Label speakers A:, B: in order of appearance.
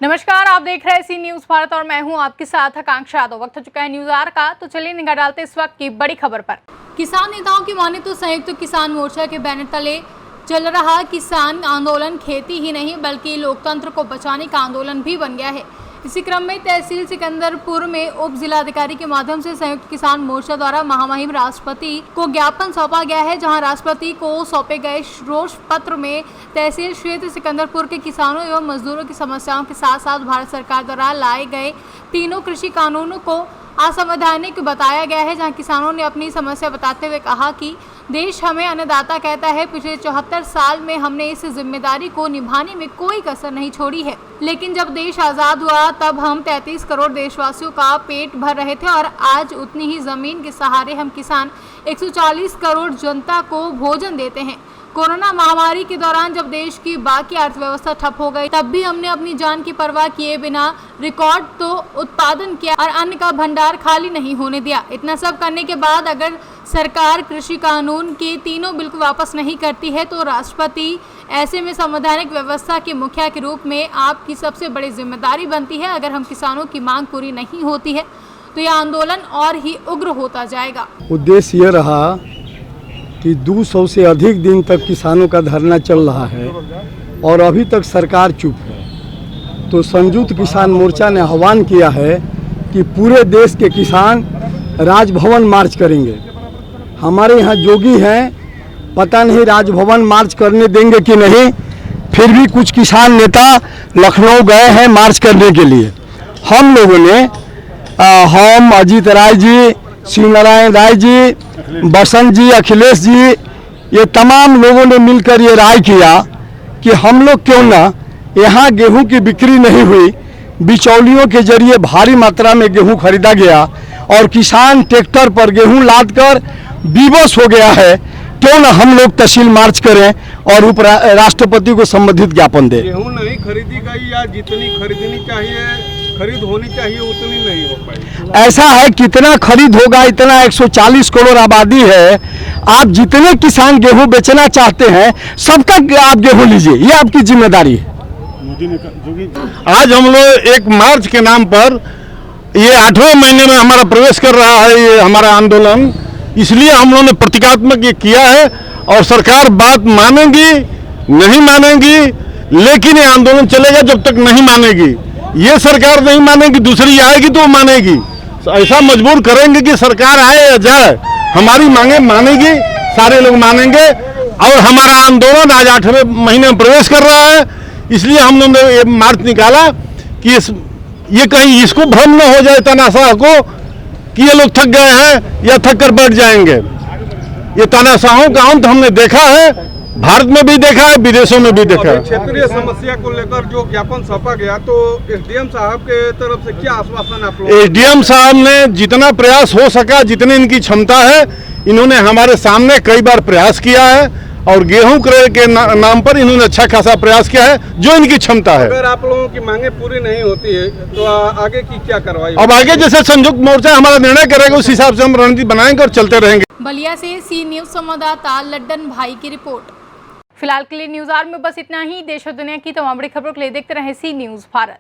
A: नमस्कार, आप देख रहे हैं सी न्यूज भारत और मैं हूं आपके साथ आकांक्षा यादव। वक्त हो चुका है न्यूज आवर का, तो चलिए निगाह डालते इस वक्त की बड़ी खबर पर। किसान नेताओं की माने तो संयुक्त किसान मोर्चा के बैनर तले चल रहा किसान आंदोलन खेती ही नहीं बल्कि लोकतंत्र को बचाने का आंदोलन भी बन गया है। इसी क्रम में तहसील सिकंदरपुर में उप जिलाधिकारी के माध्यम से संयुक्त किसान मोर्चा द्वारा महामहिम राष्ट्रपति को ज्ञापन सौंपा गया है, जहां राष्ट्रपति को सौंपे गए रोष पत्र में तहसील क्षेत्र सिकंदरपुर के किसानों एवं मजदूरों की समस्याओं के साथ साथ भारत सरकार द्वारा लाए गए तीनों कृषि कानूनों को असंवैधानिक बताया गया है। जहां किसानों ने अपनी समस्या बताते हुए कहा कि देश हमें अन्नदाता कहता है। पिछले 74 साल में हमने इस जिम्मेदारी को निभाने में कोई कसर नहीं छोड़ी है, लेकिन जब देश आज़ाद हुआ तब हम 33 करोड़ देशवासियों का पेट भर रहे थे और आज उतनी ही जमीन के सहारे हम किसान 140 करोड़ जनता को भोजन देते हैं। कोरोना महामारी के दौरान जब देश की बाकी अर्थव्यवस्था ठप हो गई तब भी हमने अपनी जान की परवाह किए बिना रिकॉर्ड तो उत्पादन किया और अन्न का भंडार खाली नहीं होने दिया। इतना सब करने के बाद अगर सरकार कृषि कानून के तीनों बिल को वापस नहीं करती है तो राष्ट्रपति ऐसे में संवैधानिक व्यवस्था के मुखिया के रूप में आपकी सबसे बड़ी जिम्मेदारी बनती है। अगर हम किसानों की मांग पूरी नहीं होती है तो यह आंदोलन और ही उग्र होता जाएगा।
B: उद्देश्य यह रहा कि 200 से अधिक दिन तक किसानों का धरना चल रहा है और अभी तक सरकार चुप है। तो संयुक्त किसान मोर्चा ने आह्वान किया है कि पूरे देश के किसान राजभवन मार्च करेंगे। हमारे यहाँ जोगी हैं, पता नहीं राजभवन मार्च करने देंगे कि नहीं। फिर भी कुछ किसान नेता लखनऊ गए हैं मार्च करने के लिए। हम लोगों ने हम अजीत राय जी, शिव नारायण राय जी, बसंत जी, अखिलेश जी, ये तमाम लोगों ने मिलकर ये राय किया कि हम लोग क्यों ना यहाँ गेहूं की बिक्री नहीं हुई, बिचौलियों के जरिए भारी मात्रा में गेहूं खरीदा गया और किसान ट्रैक्टर पर गेहूं लादकर विवश हो गया है, क्यों ना हम लोग तहसील मार्च करें और उप राष्ट्रपति को संबंधित ज्ञापन दें।
C: गेहूं नहीं खरीदी गई या जितनी खरीदनी चाहिए खरीद होनी चाहिए उतनी नहीं हो पाई।
B: ऐसा है कितना खरीद होगा, इतना 140 करोड़ आबादी है। आप जितने किसान गेहूं बेचना चाहते हैं सबका आप गेहूं लीजिए, ये आपकी जिम्मेदारी है।
C: आज हम लोग एक मार्च के नाम पर ये 8वें महीने में हमारा प्रवेश कर रहा है ये हमारा आंदोलन, इसलिए हम लोगों ने प्रतीकात्मक ये किया है और सरकार बात मानेगी नहीं मानेगी, लेकिन ये आंदोलन चलेगा जब तक नहीं मानेगी। ये सरकार नहीं मानेगी, दूसरी आएगी तो मानेगी। ऐसा मजबूर करेंगे कि सरकार आए या जाए, हमारी मांगे मानेगी, सारे लोग मानेंगे और हमारा आंदोलन आज 8वें महीने में प्रवेश कर रहा है। इसलिए हम लोगों ने ये मार्च निकाला कि ये कहीं इसको भ्रम न हो जाए तानाशाह को कि ये लोग थक गए हैं या थक कर बैठ जाएंगे। ये तानाशाहों का अंत हमने देखा है, भारत में भी देखा है, विदेशों में भी देखा है।
D: क्षेत्रीय समस्या को लेकर जो ज्ञापन सौंपा गया तो एसडीएम साहब के तरफ से क्या आश्वासन आप लोग?
C: एसडीएम साहब ने जितना प्रयास हो सका, जितनी इनकी क्षमता है, इन्होंने हमारे सामने कई बार प्रयास किया है और गेहूं क्रय के नाम पर इन्होंने अच्छा खासा प्रयास किया है जो इनकी क्षमता है।
D: अगर आप लोगों की मांगे पूरी नहीं होती है तो आगे की क्या कार्रवाई?
C: अब आगे जैसे संयुक्त मोर्चा हमारा निर्णय करेगा उस हिसाब से हम रणनीति बनाएंगे और चलते रहेंगे।
A: बलिया से सी न्यूज संवाददाता लड्डन भाई की रिपोर्ट। फिलहाल के लिए न्यूज आवर में बस इतना ही। देश और दुनिया की तमाम बड़ी खबरों के लिए देखते रहे सी न्यूज भारत।